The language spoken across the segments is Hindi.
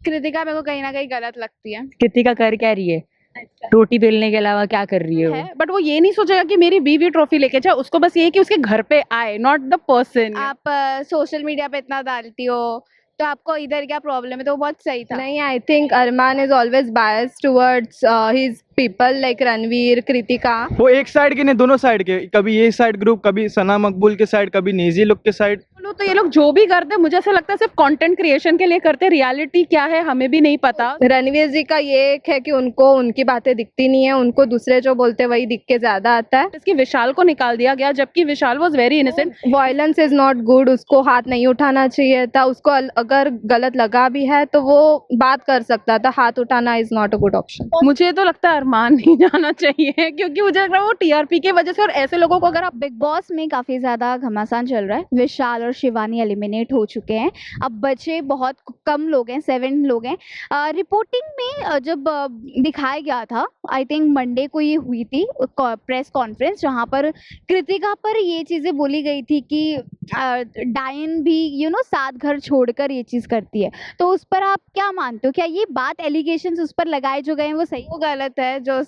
कृतिका मेरे को कहीं ना कहीं गलत लगती है। कृतिका कर क्या रही है? रोटी बेलने के अलावा क्या कर रही है वो? बट वो ये नहीं सोचेगा कि मेरी बीवी ट्रॉफी लेके जाए, उसको बस ये है कि उसके घर पे आए, नॉट द पर्सन। आप सोशल मीडिया पे इतना डालती हो तो आपको इधर क्या प्रॉब्लम है? तो वो बहुत सही था। नहीं, I think Arman is always biased towards his people like Ranveer, Kritika. वो एक साइड के नहीं, दोनों साइड के, कभी ये साइड ग्रुप, कभी सना मकबूल के साइड, कभी नेजी लोग के साइड। तो ये लोग जो भी करते हैं मुझे ऐसा लगता है सिर्फ कंटेंट क्रिएशन के लिए करते, रियलिटी क्या है हमें भी नहीं पता। रणवीर जी का ये एक है कि उनको उनकी बातें दिखती नहीं है, उनको दूसरे जो बोलते हैं वही दिख के ज्यादा आता है। इसकी विशाल को निकाल दिया गया जबकि Vishal was very innocent. Violence is not good, उसको हाथ नहीं उठाना चाहिए था। उसको अगर गलत लगा भी है तो वो बात कर सकता था, हाथ उठाना is not a good option. मुझे तो लगता है अरमान नहीं जाना चाहिए क्योंकि मुझे लग रहा है वो टीआरपी की वजह से, और ऐसे लोगों को अगर आप बिग बॉस में काफ़ी ज़्यादा घमासान चल रहा है। विशाल और शिवानी एलिमिनेट हो चुके हैं, अब बचे बहुत कम लोग हैं, 7 लोग हैं। रिपोर्टिंग में जब दिखाया गया था, आई थिंक मंडे को ये हुई थी प्रेस कॉन्फ्रेंस, जहाँ पर कृतिका पर ये चीज़ें बोली गई थी कि डायन भी सात घर छोड़कर ये चीज़ करती है। तो उस पर आप क्या मानते हो? क्या ये बात एलिगेशंस उस पर लगाए जो गए हैं वो सही? वो गलत है, जो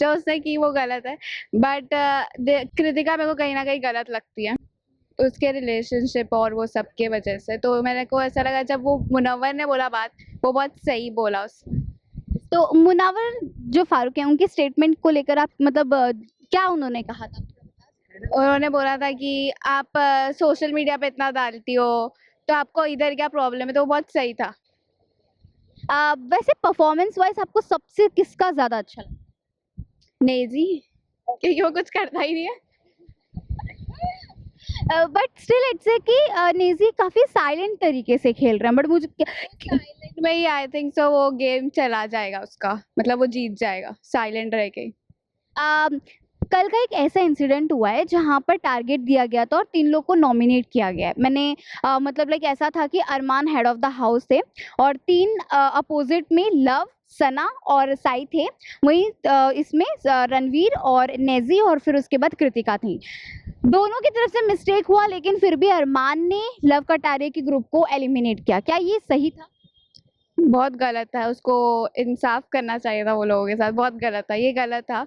उसने की वो गलत है। बट कृतिका मेरे को कहीं ना कहीं गलत लगती है, उसके रिलेशनशिप और वो सब के वजह से। तो मेरे को ऐसा लगा जब वो मुनव्वर ने बोला बात, वो बहुत सही बोला उसने। तो मुनव्वर जो फारूक है उनकी स्टेटमेंट को लेकर आप मतलब क्या उन्होंने कहा था? उन्होंने बोला था कि आप सोशल मीडिया पे इतना डालती हो तो आपको इधर क्या प्रॉब्लम है? तो वो बहुत सही था। वैसे परफॉर्मेंस वाइज आपको सबसे किसका ज्यादा अच्छा लगा? नेजी, क्योंकि वो कुछ करता ही नहीं है। बट स्टिल इट्स ए कि नेजी काफी साइलेंट तरीके से खेल रहा है, बट मुझे साइलेंट में ही आई थिंक सो वो गेम चला जाएगा उसका, मतलब वो जीत जाएगा साइलेंट रह के। कल का एक ऐसा इंसिडेंट हुआ है जहाँ पर टारगेट दिया गया था और 3 लोग को नॉमिनेट किया गया है। मैंने मतलब लाइक ऐसा था कि अरमान हेड ऑफ द हाउस थे और 3 अपोजिट में लव, सना और साई थे। वहीं इसमें रणवीर और नेजी और फिर उसके बाद कृतिका थी। दोनों की तरफ से मिस्टेक हुआ, लेकिन फिर भी अरमान ने लव कटारिया के ग्रुप को एलिमिनेट किया। क्या ये सही था? बहुत गलत है, उसको इंसाफ करना चाहिए था वो लोगों के साथ। बहुत गलत था, ये गलत था।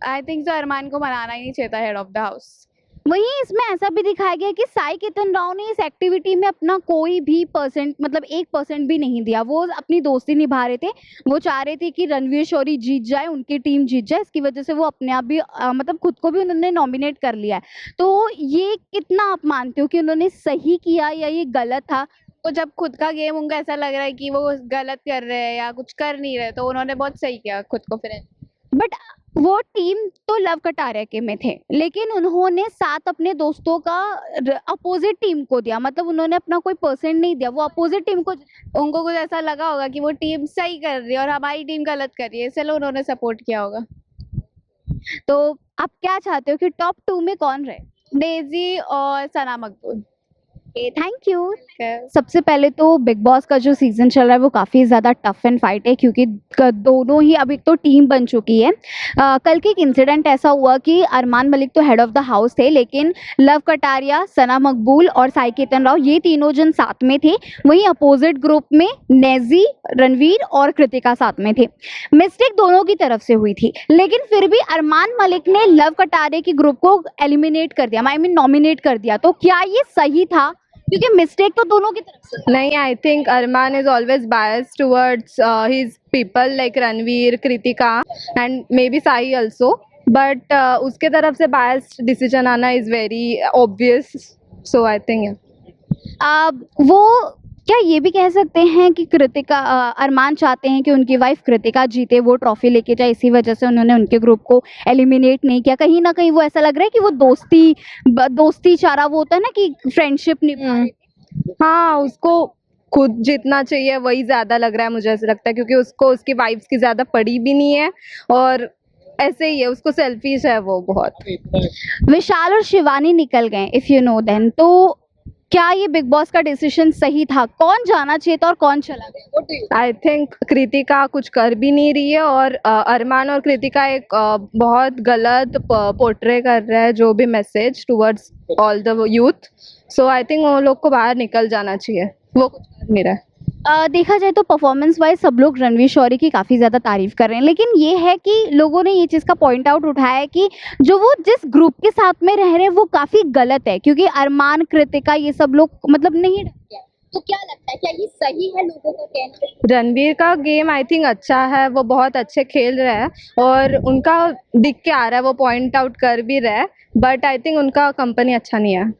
आई थिंक सो अरमान को मनाना ही नहीं चाहिए था हेड ऑफ द हाउस। वहीं इसमें ऐसा भी दिखाया गया कि साई केतन राव ने इस एक्टिविटी में अपना कोई भी परसेंट, मतलब 1% भी नहीं दिया। वो अपनी दोस्ती निभा रहे थे, वो चाह रहे थे कि रणवीर शौरी जीत जाए, उनकी टीम जीत जाए। इसकी वजह से वो अपने आप भी मतलब खुद को भी उन्होंने नॉमिनेट कर लिया है। तो ये कितना आप मानते हो कि उन्होंने सही किया या ये गलत था? तो जब खुद का गेम उनको ऐसा लग रहा है कि वो गलत कर रहे हैं या कुछ कर नहीं रहे, तो उन्होंने बहुत सही किया खुद को फिर। बट वो टीम तो लव कटारिया के में थे, लेकिन उन्होंने साथ अपने दोस्तों का अपोजिट टीम को दिया, मतलब उन्होंने अपना कोई परसेंट नहीं दिया, वो अपोजिट टीम को। उनको कुछ ऐसा लगा होगा कि वो टीम सही कर रही है और हमारी टीम गलत कर रही है, इसलिए उन्होंने सपोर्ट किया होगा। तो आप क्या चाहते हो कि टॉप 2 में कौन रहे? नेजी और सना मकबूल। Thank you. सबसे पहले तो बिग बॉस का जो सीजन चल रहा है वो काफ़ी ज़्यादा टफ एंड फाइट है, क्योंकि दोनों ही अब एक तो टीम बन चुकी है। कल के एक इंसिडेंट ऐसा हुआ कि अरमान मलिक तो हेड ऑफ द हाउस थे, लेकिन लव कटारिया, सना मकबूल और साई केतन राव ये तीनों जन साथ में थे। वहीं अपोजिट ग्रुप में नेजी, रणवीर और कृतिका साथ में थे। मिस्टेक दोनों की तरफ से हुई थी, लेकिन फिर भी अरमान मलिक ने लव कटारिया के ग्रुप को एलिमिनेट कर दिया, आई मीन नॉमिनेट कर दिया। तो क्या ये सही था? क्योंकि मिस्टेक तो दोनों की तरफ से। नहीं, I think Armaan is always biased towards his people like Ranveer, Kritika and maybe Sai also, but उसके तरफ से बायस्ड डिसीजन आना is very obvious, so I think वो क्या ये भी कह सकते हैं कि कृतिका, अरमान चाहते हैं कि उनकी वाइफ कृतिका जीते, वो ट्रॉफी लेके जाए, इसी वजह से उन्होंने उनके ग्रुप को एलिमिनेट नहीं किया? कहीं ना कहीं वो ऐसा लग रहा है कि वो दोस्ती चाह रहा, वो होता है ना कि फ्रेंडशिप नहीं। हाँ, उसको खुद जीतना चाहिए वही ज्यादा लग रहा है, मुझे ऐसा लगता है, क्योंकि उसको उसकी वाइब्स की ज्यादा पड़ी भी नहीं है और ऐसे ही है, उसको सेल्फिश है वो बहुत। विशाल और शिवानी निकल गए, इफ यू नो देन, तो क्या ये बिग बॉस का डिसीजन सही था? कौन जाना चाहिए था और कौन चला गया? आई थिंक कृतिका कुछ कर भी नहीं रही है और अरमान और कृतिका एक बहुत गलत पोर्ट्रे कर रहा है जो भी message towards all the youth. So I think वो लोग को बाहर निकल जाना चाहिए, वो कुछ कर नहीं रहा है। देखा जाए तो परफॉर्मेंस वाइज सब लोग रणवीर शौरी की काफ़ी ज़्यादा तारीफ कर रहे हैं, लेकिन ये है कि लोगों ने ये चीज़ का पॉइंट आउट उठाया है कि जो वो जिस ग्रुप के साथ में रह रहे हैं वो काफ़ी गलत है, क्योंकि अरमान, कृतिका ये सब लोग मतलब नहीं ढंग। तो क्या लगता है, क्या ये सही है लोगों का कहना? रणवीर का गेम आई थिंक अच्छा है, वो बहुत अच्छे खेल रहे हैं और उनका दिख के आ रहा है, वो पॉइंट आउट कर भी रहे हैं, बट आई थिंक उनका कंपनी अच्छा नहीं है।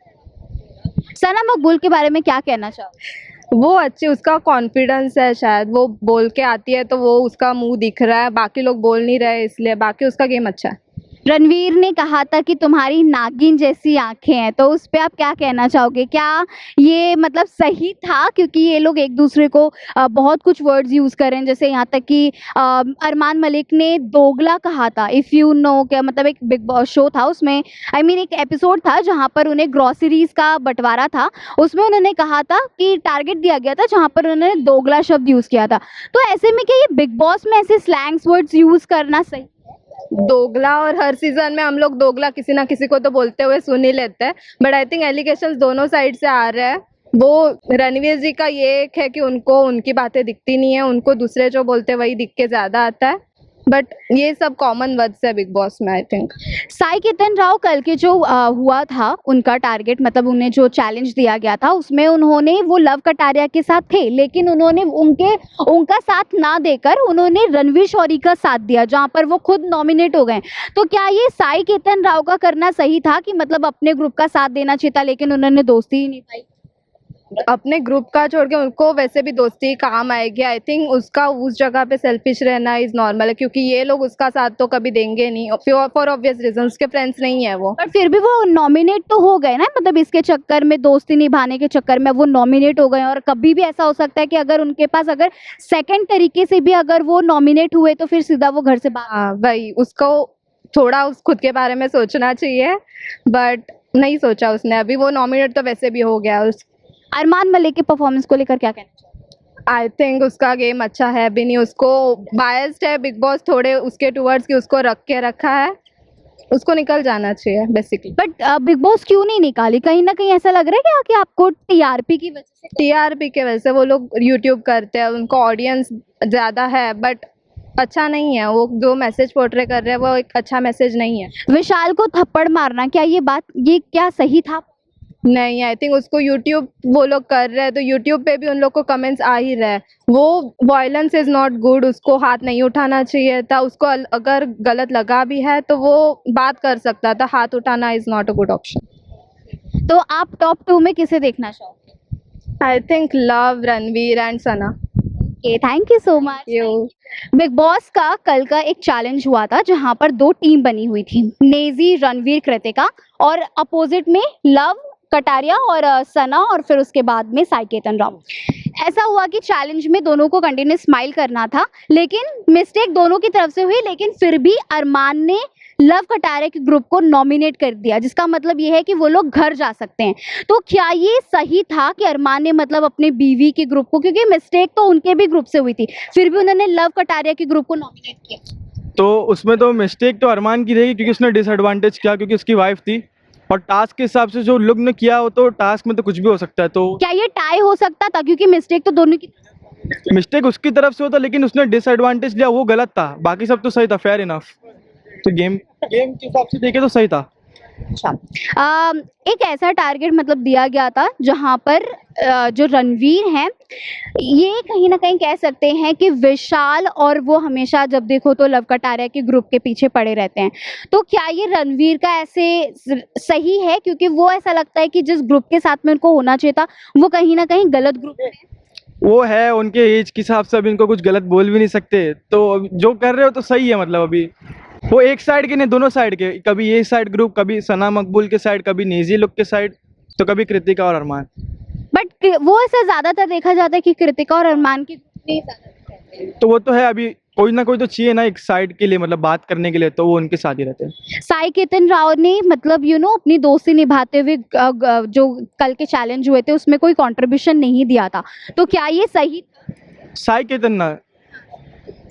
सना मकबूल के बारे में क्या कहना चाहोगे? वो अच्छी, उसका कॉन्फिडेंस है, शायद वो बोल के आती है तो वो उसका मुंह दिख रहा है, बाकी लोग बोल नहीं रहे इसलिए, बाकी उसका गेम अच्छा है। रणवीर ने कहा था कि तुम्हारी नागिन जैसी आंखें हैं, तो उस पे आप क्या कहना चाहोगे? क्या ये मतलब सही था? क्योंकि ये लोग एक दूसरे को बहुत कुछ वर्ड्स यूज़ कर रहे हैं, जैसे यहाँ तक कि अरमान मलिक ने दोगला कहा था, इफ़ यू नो, क्या मतलब एक बिग बॉस शो था उसमें, आई मीन एक एपिसोड था जहाँ पर उन्हें ग्रॉसरीज का बंटवारा था, उसमें उन्होंने कहा था कि टारगेट दिया गया था जहाँ पर उन्होंने दोगला शब्द यूज़ किया था। तो ऐसे में क्या ये बिग बॉस में ऐसे स्लैंग्स वर्ड्स यूज़ करना सही? दोगला, और हर सीजन में हम लोग दोगला किसी ना किसी को तो बोलते हुए सुन ही लेते हैं, बट आई थिंक एलिगेशंस दोनों साइड से आ रहे हैं। वो रणवीर जी का ये एक है कि उनको उनकी बातें दिखती नहीं है, उनको दूसरे जो बोलते हैं वही दिख के ज़्यादा आता है, बट ये सब कॉमन वर्ड्स है बिग बॉस में आई थिंक। साई केतन राव कल के जो हुआ था उनका टारगेट, मतलब उन्हें जो चैलेंज दिया गया था उसमें उन्होंने वो लव कटारिया के साथ थे, लेकिन उन्होंने उनका साथ ना देकर उन्होंने रणवीर शौरी का साथ दिया, जहां पर वो खुद नॉमिनेट हो गए। तो क्या ये साई केतन राव का करना सही था कि मतलब अपने ग्रुप का साथ देना चाहिए था, लेकिन उन्होंने दोस्ती ही नहीं पाई? अपने ग्रुप का छोड़ के उनको वैसे भी दोस्ती काम आएगी, आई थिंक उसका उस जगह पे सेल्फिश रहना इज नॉर्मल है, क्योंकि ये लोग उसका साथ तो कभी देंगे नहीं फॉर ऑब्वियस रीजन, उसके फ्रेंड्स नहीं है वो। पर फिर भी वो नॉमिनेट तो हो गए ना, मतलब इसके चक्कर में, दोस्ती निभाने के चक्कर में वो नॉमिनेट हो गए। और कभी भी ऐसा हो सकता है कि अगर उनके पास अगर सेकंड तरीके से भी अगर वो नॉमिनेट हुए तो फिर सीधा वो घर से बाहर। हाँ वही, उसको थोड़ा उस खुद के बारे में सोचना चाहिए, बट नहीं सोचा उसने, अभी वो नॉमिनेट तो वैसे भी हो गया। अरमान मलिक के परफॉर्मेंस को लेकर क्या कहना चाहिए? आई थिंक उसका गेम अच्छा है भी नहीं, उसको बायस्ड है बिग बॉस थोड़े उसके टूवर्ड्स की, उसको रख के रखा है, उसको निकल जाना चाहिए बेसिकली। बट बिग बॉस क्यों नहीं निकाली? कहीं ना कहीं ऐसा लग रहा है क्या कि आपको टीआरपी की वजह से? टीआरपी के वजह से वो लोग यूट्यूब करते हैं, उनको ऑडियंस ज़्यादा है, बट अच्छा नहीं है, वो जो मैसेज पोर्ट्रे कर रहे हैं वो एक अच्छा मैसेज नहीं है। विशाल को थप्पड़ मारना, क्या ये क्या सही था? नहीं, आई थिंक उसको यूट्यूब वो लोग कर रहे हैं तो यूट्यूब पे भी उन लोग को कमेंट्स आ ही रहे हैं, वो वायलेंस इज़ नॉट गुड, उसको हाथ नहीं उठाना चाहिए था, उसको अगर गलत लगा भी है तो वो बात कर सकता था, हाथ उठाना is not a good option. तो आप टॉप 2 में किसे देखना चाहोगे? I think love, Ranveer and Sana. Okay, thank you so much. Big boss का कल का एक चैलेंज हुआ था जहां पर 2 टीम बनी हुई थी, नेजी, रणवीर, कृतिका, और अपोजिट में लव, कटारिया और सना, और फिर उसके बाद में साई केतन राव। ऐसा हुआ कि चैलेंज में दोनों को कंटिन्यूस स्माइल करना था, लेकिन मिस्टेक दोनों की तरफ से हुई, लेकिन फिर भी अरमान ने लव कटारिया के ग्रुप को नॉमिनेट कर दिया, जिसका मतलब ये है कि वो लोग घर जा सकते हैं। तो क्या ये सही था कि अरमान ने मतलब अपने बीवी के ग्रुप को, क्योंकि मिस्टेक तो उनके भी ग्रुप से हुई थी, फिर भी उन्होंने लव कटारिया के ग्रुप को नॉमिनेट किया? तो उसमें तो मिस्टेक तो अरमान की रहेगी, क्योंकि उसने डिसएडवांटेज किया, क्योंकि उसकी वाइफ थी, और टास्क के हिसाब से जो लोग ने किया हो तो टास्क में तो कुछ भी हो सकता है। तो क्या ये टाई हो सकता था? क्योंकि मिस्टेक तो दोनों की। मिस्टेक उसकी तरफ से होता, लेकिन उसने डिसएडवांटेज लिया, वो गलत था, बाकी सब तो सही था, फेयर इनफ। तो गेम के हिसाब से देखे तो सही था। अच्छा, एक ऐसा टारगेट मतलब दिया गया था जहां पर जो रणवीर हैं, ये कहीं ना कहीं कह सकते हैं कि विशाल और वो हमेशा जब देखो तो लव कटारिया के ग्रुप के पीछे पड़े रहते हैं। तो क्या ये रणवीर का ऐसे सही है? क्योंकि वो ऐसा लगता है कि जिस ग्रुप के साथ में उनको होना चाहिए था वो कहीं ना कहीं गलत ग्रुप में है। वो है, उनके एज के हिसाब से अभी इनको कुछ गलत बोल भी नहीं सकते, तो जो कर रहे हो तो सही है। मतलब अभी वो एक साइड के नहीं, दोनों साइड के, कभी ये साइड ग्रुप, कभी सना मकबूल के साइड, कभी नेजी लोग के साइड, तो कभी कृतिका और अरमान। बट वो ऐसे ज्यादातर देखा जाता है कि कृतिका और अरमान के ग्रुप में ज्यादा रहते हैं। तो वो तो है, अभी कोई ना कोई तो चाहिए ना एक साइड के लिए, मतलब बात करने के लिए, तो वो उनके साथ ही रहते हैं। साई केतन राव ने मतलब अपनी दोस्ती निभाते हुए जो कल के चैलेंज हुए थे उसमें कोई कंट्रीब्यूशन नहीं दिया था, तो क्या ये सही था? साई केतन ना,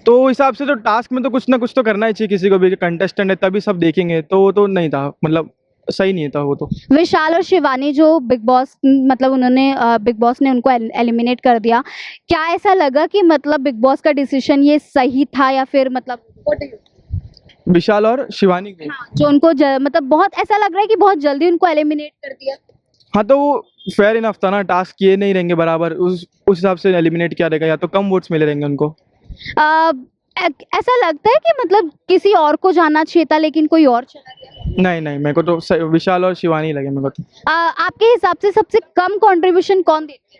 तो उस हिसाब से तो टास्क में तो कुछ ना कुछ तो करना ही चाहिए किसी को भी, कंटेस्टेंट है तभी सब देखेंगे, तो वो तो नहीं था, मतलब सही नहीं था वो तो। विशाल और शिवानी जो बिग बॉस मतलब उन्होंने बिग बॉस ने उनको एलिमिनेट कर दिया, क्या ऐसा लगा कि मतलब बिग बॉस का डिसीजन ये सही था या फिर मतलब विशाल और शिवानी को। जो उनको मतलब बहुत ऐसा लग रहा है कि बहुत जल्दी उनको एलिमिनेट कर दिया। हाँ तो वो फेयर इनफ था ना, टास्क किए नहीं रहेंगे बराबर, उस हिसाब से एलिमिनेट किया रहेगा, या तो कम वोट्स मिले रहेंगे उनको। अ, ऐसा लगता है कि मतलब किसी और को जाना चाहिए था लेकिन कोई और चला गया। नहीं नहीं, मेरे को तो विशाल और शिवानी लगे मेरे को तो। आपके हिसाब से सबसे कम कंट्रीब्यूशन कौन देती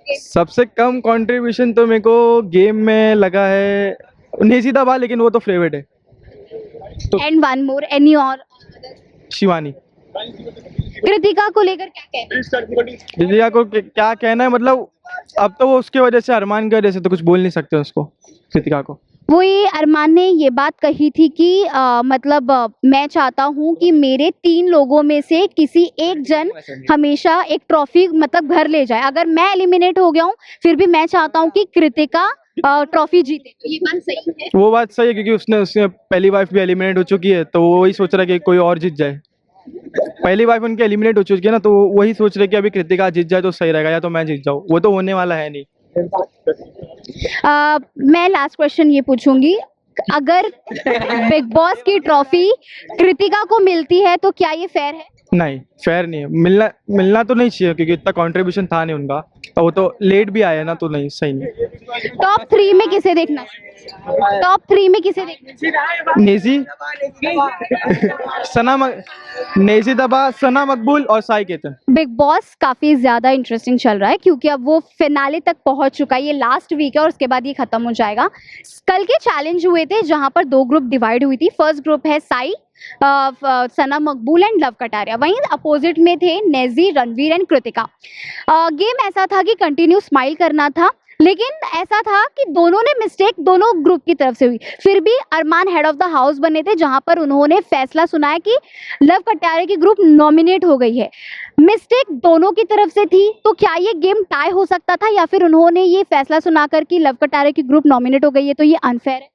है? सबसे कम कंट्रीब्यूशन तो मेरे को गेम में लगा है नेजी दबा, लेकिन वो तो फेवरेट है तो एंड वन मोर एनी और शिवानी। कृतिका को लेकर क्या कहना है? दिव्या को क्या कहना है, मतलब अब तो वो उसकी वजह से, अरमान की वजह से तो कुछ बोल नहीं सकते उसको, कृतिका को। वो ये अरमान ने ये बात कही थी कि मतलब मैं चाहता हूँ कि मेरे 3 लोगों में से किसी एक जन हमेशा एक ट्रॉफी मतलब घर ले जाए। अगर मैं एलिमिनेट हो गया हूँ फिर भी मैं चाहता हूँ कि कृतिका ट्रॉफी जीते। तो ये बात सही है। वो बात सही है, क्योंकि उसने पहली वाइफ भी एलिमिनेट हो चुकी है, तो वो वही सोच रहा है कि कोई और जीत जाए। पहली वाइफ उनकी एलिमिनेट हो चुकी है ना, तो वो वही सोच रहे कि अभी कृतिका जीत जाए तो सही रहेगा, या तो मैं जीत जाऊँ। वो तो होने वाला है नहीं। मैं लास्ट क्वेश्चन ये पूछूंगी, अगर बिग बॉस की ट्रॉफी कृतिका को मिलती है तो क्या ये फेयर है? नहीं, फेयर नहीं है। मिलना तो नहीं चाहिए, क्योंकि इतना कंट्रीब्यूशन था नहीं उनका, और वो तो लेट भी आया ना, तो नहीं, सही नहीं। टॉप 3 में किसे देखना? टॉप 3 में किसे देखना? नेजी नेजी दबा, सना मकबूल और साई केतन। बिग बॉस काफी ज्यादा इंटरेस्टिंग चल रहा है क्योंकि अब वो फिनाले तक पहुंच चुका है। ये लास्ट वीक है और उसके बाद ये खत्म हो जाएगा। कल के चैलेंज हुए थे जहां पर 2 ग्रुप डिवाइड हुई थी। फर्स्ट ग्रुप है साई, सना मकबूल एंड लव कटारिया। वहीं अपोजिट में थे नेजी, रणवीर एंड कृतिका। गेम ऐसा था कि कंटिन्यू स्माइल करना था, लेकिन ऐसा था कि दोनों ने मिस्टेक दोनों ग्रुप की तरफ से हुई। फिर भी अरमान हेड ऑफ द हाउस बने थे, जहां पर उन्होंने फैसला सुनाया कि लव कटारिया की ग्रुप नॉमिनेट हो गई है। मिस्टेक दोनों की तरफ से थी, तो क्या ये गेम टाई हो सकता था, या फिर उन्होंने ये फैसला सुनाकर कि लव कटारिया की ग्रुप नॉमिनेट हो गई है तो ये अनफेयर है?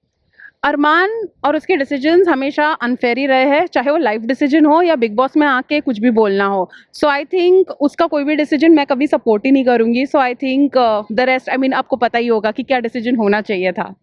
अरमान और उसके डिसीजंस हमेशा अनफेयर ही रहे हैं, चाहे वो लाइफ डिसीजन हो या बिग बॉस में आके कुछ भी बोलना हो। सो आई थिंक उसका कोई भी डिसीजन मैं कभी सपोर्ट ही नहीं करूंगी। So I think the rest, I mean आपको पता ही होगा कि क्या डिसीजन होना चाहिए था।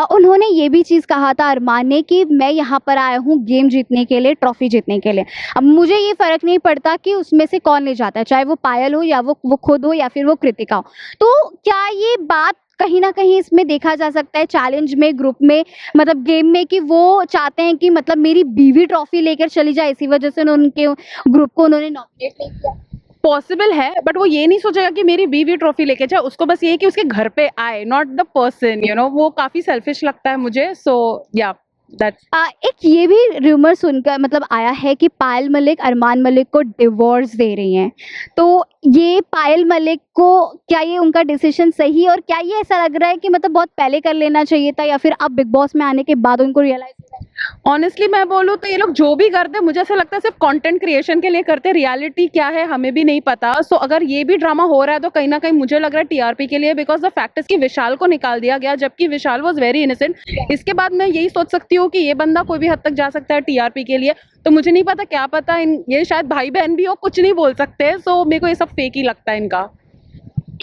उन्होंने ये भी चीज़ कहा था अरमान ने कि मैं यहाँ पर आया हूँ गेम जीतने के लिए, ट्रॉफी जीतने के लिए। अब मुझे ये फर्क नहीं पड़ता कि उसमें से कौन ले जाता है, चाहे वो पायल हो या वो खुद हो या फिर वो कृतिका हो। तो क्या ये बात कहीं ना कहीं इसमें देखा जा सकता है चैलेंज में, ग्रुप में, मतलब गेम में, कि वो चाहते हैं कि मतलब मेरी बीवी ट्रॉफी लेकर चली जाए, इसी वजह से उनके ग्रुप को उन्होंने नॉमिनेट नहीं किया? पॉसिबल है, बट वो ये नहीं सोचेगा कि मेरी बीवी ट्रॉफी लेके जाए। उसको बस ये है कि उसके घर पे आए, not the person, you know. वो काफी सेल्फिश लगता है मुझे। सो या दैट्स एक ये भी रूमर सुनकर मतलब आया है कि पायल मलिक अरमान मलिक को डिवोर्स दे रही हैं। तो ये पायल मलिक को, क्या ये उनका डिसीजन सही है, और क्या ये ऐसा लग रहा है कि मतलब बहुत पहले कर लेना चाहिए था, या फिर अब बिग बॉस में आने के बाद उनको रियलाइज हुआ है? ऑनेस्टली मैं बोलूँ तो ये लोग जो भी करते हैं मुझे ऐसा लगता है सिर्फ कंटेंट क्रिएशन के लिए करते हैं। रियलिटी क्या है हमें भी नहीं पता। सो अगर ये भी ड्रामा हो रहा है तो कहीं ना कहीं मुझे लग रहा है टीआरपी के लिए, बिकॉज द फैक्ट इज कि विशाल को निकाल दिया गया, जबकि विशाल वाज वेरी इनोसेंट। इसके बाद मैं यही सोच सकती हूँ कि ये बंदा कोई भी हद तक जा सकता है टीआरपी के लिए। तो मुझे नहीं पता, क्या पता ये शायद भाई बहन भी हो, कुछ नहीं बोल सकते। सो मेरे को ये सब फेक ही लगता है इनका।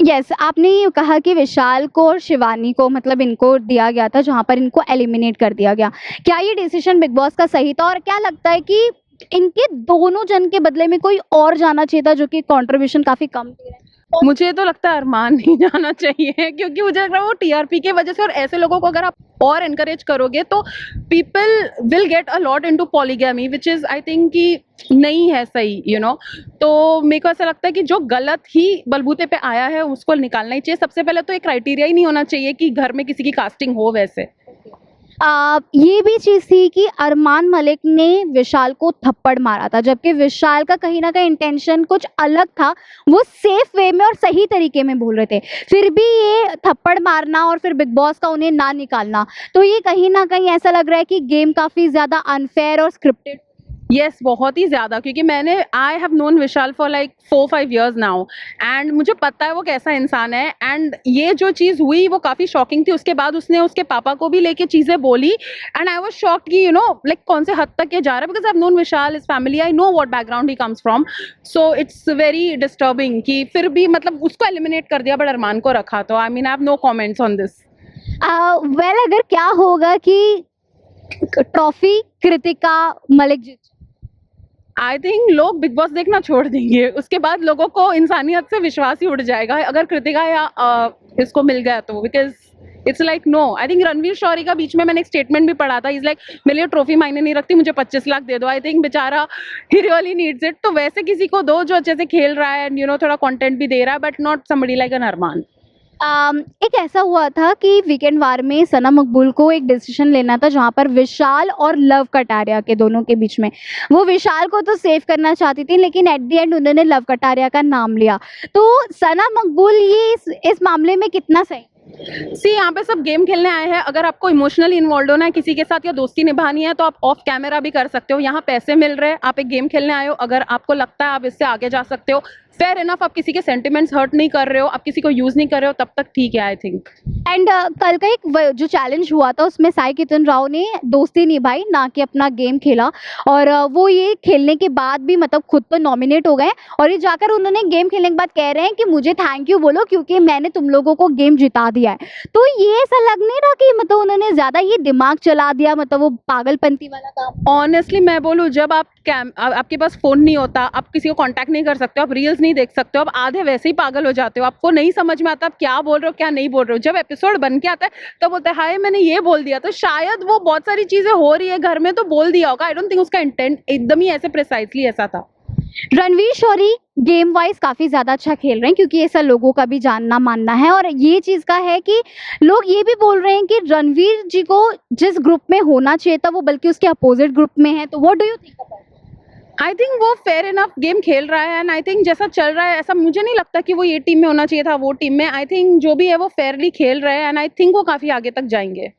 यस, आपने ये कहा कि विशाल को और शिवानी को मतलब इनको दिया गया था जहां पर इनको एलिमिनेट कर दिया गया। क्या ये डिसीजन बिग बॉस का सही था, और क्या लगता है कि इनके दोनों जन के बदले में कोई और जाना चाहिए था जो कि कंट्रीब्यूशन काफी कम दे रहा है? मुझे तो लगता है अरमान नहीं जाना चाहिए, क्योंकि मुझे लग रहा है वो टीआरपी के वजह से, और ऐसे लोगों को अगर आप और एनकरेज करोगे तो people will get a lot into polygamy, which is I think कि नहीं है सही, यू नो। तो मेरे को ऐसा लगता है कि जो गलत ही बलबूते पे आया है उसको निकालना ही चाहिए। सबसे पहले तो एक क्राइटेरिया ही नहीं होना चाहिए कि घर में किसी की कास्टिंग हो। वैसे ये भी चीज थी कि अरमान मलिक ने विशाल को थप्पड़ मारा था, जबकि विशाल का कहीं ना कहीं इंटेंशन कुछ अलग था। वो सेफ वे में और सही तरीके में बोल रहे थे, फिर भी ये थप्पड़ मारना और फिर बिग बॉस का उन्हें ना निकालना, तो ये कहीं ना कहीं ऐसा लग रहा है कि गेम काफी ज्यादा अनफेयर और स्क्रिप्टेड। यस बहुत ही ज़्यादा, क्योंकि मैंने I have known Vishal for like 4-5 years now and मुझे पता है वो कैसा इंसान है। एंड ये जो चीज़ हुई वो काफ़ी शॉकिंग थी। उसके बाद उसने उसके पापा को भी लेके चीज़ें बोली एंड आई वाज शॉक्ड कि लाइक कौन से हद तक ये जा रहा है, because I have known Vishal, his family, I know what background he comes from. So it's very disturbing कि फिर भी मतलब उसको एलिमिनेट कर दिया बट अरमान को रखा। तो I mean I have no comments on this. Well अगर क्या होगा कि ट्रॉफी कृतिका मलिक जीत, आई थिंक लोग बिग बॉस देखना छोड़ देंगे, उसके बाद लोगों को इंसानियत से विश्वास ही उड़ जाएगा अगर कृतिका या इसको मिल गया तो। Because it's like no, I think Ranveer Shorey का बीच में मैंने एक स्टेटमेंट भी पढ़ा था, इज लाइक मेरे लिए ट्रॉफी मायने नहीं रखती, मुझे 25 लाख दे दो। आई थिंक बेचारा ही रियली नीड्स इट। तो वैसे किसी को दो जो अच्छे से खेल रहा है एंड थोड़ा कंटेंट भी दे रहा है, but not somebody like an Armaan. एक ऐसा हुआ था कि वीकेंड वार में सना मकबूल को एक डिसीजन लेना था जहां पर विशाल और लव कटारिया के दोनों के बीच में, वो विशाल को तो सेव करना चाहती थी लेकिन एट द एंड उन्होंने लव कटारिया का नाम लिया। तो सना मकबूल ये इस मामले में कितना सही? सी यहाँ पे सब गेम खेलने आए हैं। अगर आपको इमोशनली इन्वॉल्व होना है किसी के साथ या दोस्ती निभानी है तो आप ऑफ कैमरा भी कर सकते हो। यहाँ पैसे मिल रहे हैं, आप एक गेम खेलने आए हो, अगर आपको लगता है आप इससे आगे जा सकते हो, फेयर इनफ, आप किसी के सेंटिमेंट्स हर्ट नहीं कर रहे हो, आप किसी को यूज नहीं कर रहे हो, तब तक ठीक है आई थिंक। एंड कल का एक जो चैलेंज हुआ था उसमें साई कितन राव ने दोस्ती निभाई ना कि अपना गेम खेला, और वो ये खेलने के बाद भी मतलब खुद तो नॉमिनेट हो गए और ये जाकर उन्होंने गेम खेलने के बाद कह रहे हैं कि मुझे थैंक यू बोलो क्योंकि मैंने तुम लोगों को गेम जिता दिया है। तो ये ऐसा लग नहीं रहा कि मतलब उन्होंने ज्यादा ही दिमाग चला दिया, मतलब वो पागलपंती वाला काम? ऑनेस्टली मैं बोलूँ, जब आपके पास फोन नहीं होता, आप किसी को कांटेक्ट नहीं कर सकते हो, आप रील्स नहीं देख सकते हो, आप आधे वैसे ही पागल हो जाते हो, आपको नहीं समझ में आता आप क्या बोल रहे हो क्या नहीं बोल रहे हो। जब एपिसोड बन के आता है तो बोलते हैं हाय मैंने ये बोल दिया, तो शायद वो बहुत सारी चीजें हो रही है घर में तो बोल दिया होगा। आई डोंट थिंक उसका इंटेंट एकदम ही ऐसे प्रिसाइसली ऐसा था। रणवीर शौरी गेम वाइज काफी ज्यादा अच्छा खेल रहे हैं क्योंकि ऐसा लोगों का भी जानना मानना है, और ये चीज का है कि लोग ये भी बोल रहे हैं कि रणवीर जी को जिस ग्रुप में होना चाहिए था वो बल्कि उसके अपोजिट ग्रुप में है। तो what do you think about? I think वो फेयर इनफ गेम खेल रहा है एंड आई थिंक जैसा चल रहा है ऐसा मुझे नहीं लगता कि वो ये टीम में होना चाहिए था वो टीम में। आई थिंक जो भी है वो फेयरली खेल रहे हैं एंड आई थिंक वो काफी आगे तक जाएंगे।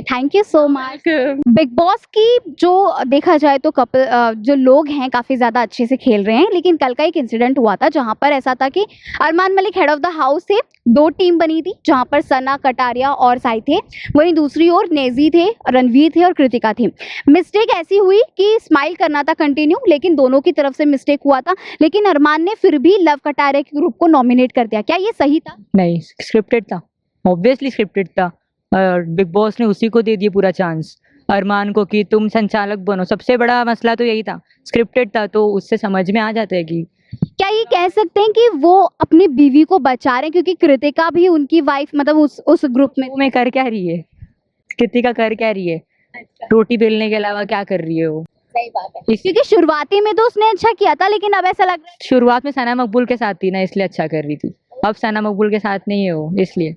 Thank you so much. Big boss की जो देखा जाए तो कपल जो लोग हैं काफ़ी ज़्यादा अच्छे से खेल रहे हैं, लेकिन कल का एक इंसिडेंट हुआ था जहां पर ऐसा था कि Armaan Malik head of the house थे, दो टीम बनी थी जहां पर सना, कटारिया और साई थे, वहीं दूसरी ओर नेजी थे, रणवीर थे और कृतिका थी। मिस्टेक ऐसी हुई कि स्माइल करना था कंटिन्यू, लेकिन दोनों की तरफ से मिस्टेक हुआ था, लेकिन अरमान ने फिर भी लव कटारिया के ग्रुप को नॉमिनेट कर दिया। क्या ये सही था? नहीं, स्क्रिप्टेड था, ऑब्वियसली स्क्रिप्टेड था। बिग बॉस ने उसी को दे दिया पूरा चांस अरमान को कि तुम संचालक बनो। सबसे बड़ा मसला तो यही था, स्क्रिप्टेड था, तो उससे समझ में आ जाता है कि क्या ये कह सकते हैं कि वो अपनी बीवी को बचा रहे हैं क्योंकि कृतिका भी उनकी वाइफ मतलब उस ग्रुप में? वो मैं कर क्या रही है, कृतिका कर क्या रही है? रोटी बेलने के अलावा क्या कर रही है वो? सही बात है, क्योंकि शुरुआती में तो उसने अच्छा किया था लेकिन अब ऐसा लग रहा है शुरुआत में सना मकबूल के साथ थी ना, इसलिए अच्छा कर रही थी। अब सना मकबूल के साथ नहीं है वो, इसलिए।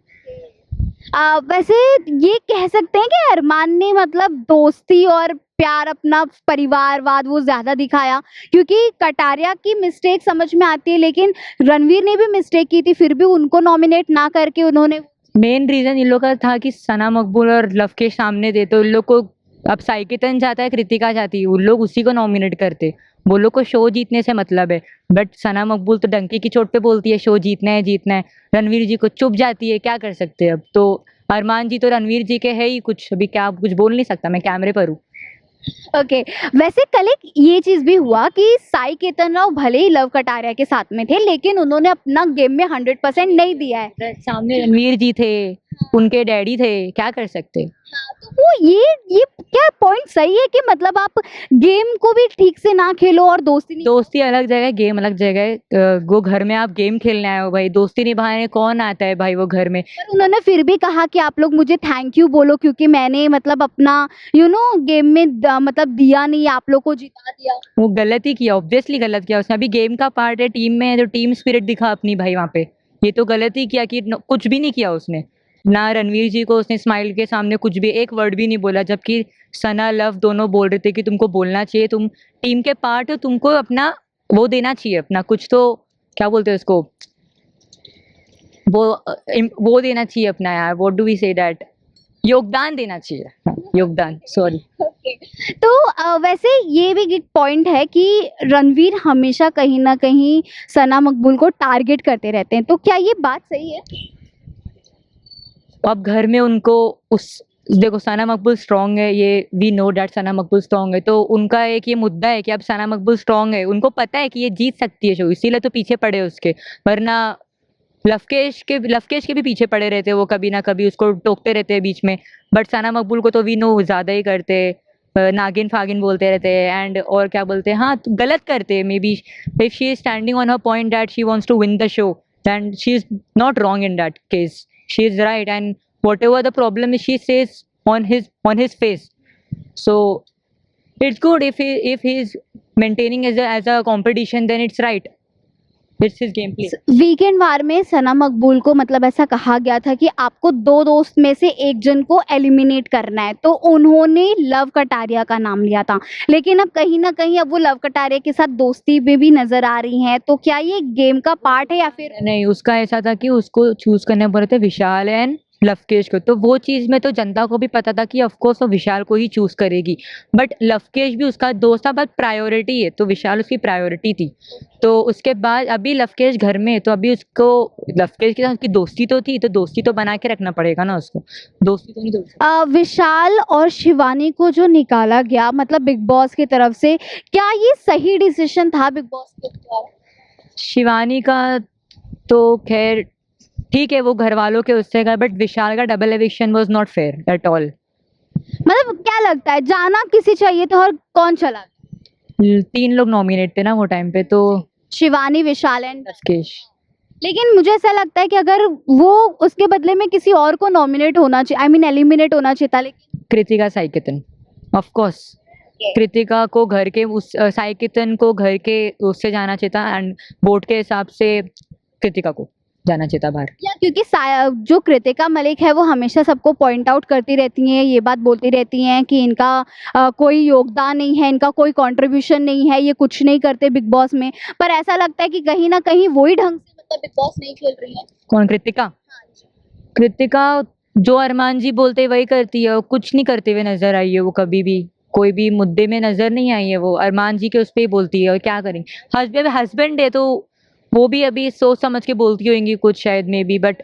वैसे ये कह सकते हैं कि अरमान ने मतलब दोस्ती और प्यार, अपना परिवारवाद वो ज्यादा दिखाया, क्योंकि कटारिया की मिस्टेक समझ में आती है लेकिन रणवीर ने भी मिस्टेक की थी, फिर भी उनको नॉमिनेट ना करके उन्होंने। मेन रीजन इन लोग का था कि सना मकबूल और लव के सामने दे, तो इन लोग को अब साइकितन जाता है, कृतिका जाती है, उन लोग उसी को नॉमिनेट करते। वो लोग को शो जीतने से मतलब है, बट सना मकबूल तो डंकी की चोट पे बोलती है शो जीतना है जीतना है। रणवीर जी को चुप जाती है, क्या कर सकते हैं अब। तो अरमान जी तो रणवीर जी के है ही कुछ, अभी क्या कुछ बोल नहीं सकता, मैं कैमरे पर हूँ। ओके वैसे कल एक ये चीज भी हुआ कि साई केतन राव भले ही लव कटारिया के साथ में थे लेकिन उन्होंने अपना गेम में 100% नहीं दिया है। सामने रणवीर जी थे, उनके डैडी थे, क्या कर सकते। तो वो ये क्या पॉइंट सही है कि मतलब आप गेम को भी ठीक से ना खेलो और दोस्ती नहीं? दोस्ती अलग जगह है, गेम अलग जगह है। वो घर में आप गेम खेलने आए हो भाई, दोस्ती निभाने कौन आता है भाई वो घर में। पर उन्होंने फिर भी कहा कि आप लोग मुझे थैंक यू बोलो क्योंकि मैंने मतलब अपना गेम में मतलब दिया नहीं, आप लोग को जिता दिया। वो गलत ही किया, ऑब्वियसली गलत किया उसने। अभी गेम का पार्ट है, टीम में है, तो टीम स्पिरिट दिखा अपनी भाई वहाँ पे। ये तो गलत ही किया कि कुछ भी नहीं किया उसने, ना रणवीर जी को उसने स्माइल के सामने कुछ भी एक वर्ड भी नहीं बोला, जबकि सना लव दोनों बोल रहे थे कि तुमको बोलना चाहिए, तुम टीम के पार्ट हो, तुमको अपना वो देना चाहिए, अपना कुछ तो क्या बोलते हैं उसको, वो देना चाहिए अपना यार, what do we say that. योगदान देना चाहिए, हाँ, योगदान, सॉरी। ओके तो वैसे ये भी एक पॉइंट है कि रणवीर हमेशा कहीं ना कहीं सना मकबूल को टारगेट करते रहते हैं, तो क्या ये बात सही है? अब घर में उनको उस देखो सना मकबूल स्ट्रांग है, ये we know that Sana Maqbool strong है, तो उनका एक ये मुद्दा है कि अब सना मकबूल स्ट्रांग है, उनको पता है कि ये जीत सकती है शो, इसीलिए तो पीछे पड़े उसके, वरना लवकेश के भी पीछे पड़े रहते, वो कभी ना कभी उसको टोकते रहते हैं बीच में, बट सना मकबूल को तो वी नो ज़्यादा ही करते, नागिन फागिन बोलते रहते हैं, एंड और क्या बोलते हैं, हाँ तो गलत करते हैं, maybe if she is standing on her point that she wants to win the show, then she is not wrong in that case, she is right, and whatever the problem is she says on his face, so it's good if he is maintaining as a competition, then it's right, it's his gameplay. Weekend वार में सना मकबूल को मतलब ऐसा कहा गया था कि आपको दो दोस्त में से एक जन को एलिमिनेट करना है, तो उन्होंने लव कटारिया का नाम लिया था, लेकिन अब कहीं ना कहीं अब वो लव कटारिया के साथ दोस्ती में भी नजर आ रही हैं, तो क्या ये गेम का पार्ट है या फिर? नहीं, उसका ऐसा था कि उसको चूज करने पड़े थे विशाल एंड लवकेश को, तो वो चीज़ में तो जनता को भी पता था कि ऑफ कोर्स वो विशाल को ही चूज करेगी, बट लवकेश भी उसका दोस्त था, बट प्रायोरिटी है तो विशाल उसकी प्रायोरिटी थी, तो उसके बाद अभी लवकेश घर में है, तो अभी उसको लवकेश के साथ उसकी दोस्ती तो थी, तो दोस्ती तो बना के रखना पड़ेगा ना उसको, दोस्ती तो नहीं दोस्ती। विशाल और शिवानी को जो निकाला गया मतलब बिग बॉस की तरफ से, क्या ये सही डिसीजन था बिग बॉस के द्वारा? शिवानी का तो खैर ठीक है, वो घर वालों के उससे गए, बट विशाल का double eviction was not fair at all. मतलब क्या लगता है जाना किसी चाहिए था और कौन चला? 3 लोग नॉमिनेट थे ना वो टाइम पे, तो शिवानी, विशाल एंड, लवकेश। लेकिन मुझे ऐसा लगता है कि अगर वो उसके बदले में किसी और को नॉमिनेट होना चाहिए, आई मीन एलिमिनेट होना चाहिए था, लेकिन कृतिका साइकितन, ऑफ कोर्स कृतिका को घर के उस साइकितन को घर के उससे जाना चाहिए था, एंड वोट के हिसाब से कृतिका को जाना चाहिए था बाहर। या क्योंकि जो कृतिका मलिक है वो हमेशा सबको पॉइंट आउट करती रहती हैं, ये बात बोलती रहती हैं कि इनका कोई योगदान नहीं है, इनका कोई कंट्रीब्यूशन नहीं है, ये कुछ नहीं करते बिग बॉस में, पर ऐसा लगता है कि कहीं ना कहीं वही ढंग से मतलब बिग बॉस नहीं खेल रही है। कौन? कृतिका? कृतिका जो अरमान जी बोलते वही करती है, वो कुछ नहीं करते हुए नजर आई है, वो कभी भी कोई भी मुद्दे में नजर नहीं आई है, वो अरमान जी के उस पर ही बोलती है, और क्या करेंगे, हस्बैंड है तो वो भी अभी सोच समझ के बोलती होंगी कुछ शायद, मे बी, बट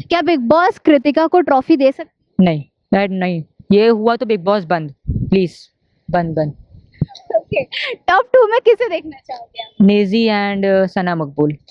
क्या बिग बॉस कृतिका को ट्रॉफी दे सकती? नहीं, दैट नहीं, ये हुआ तो बिग बॉस बंद, प्लीज बंद। टॉप 2 में किसे देखना चाहोगे आप? नेजी एंड सना मकबूल।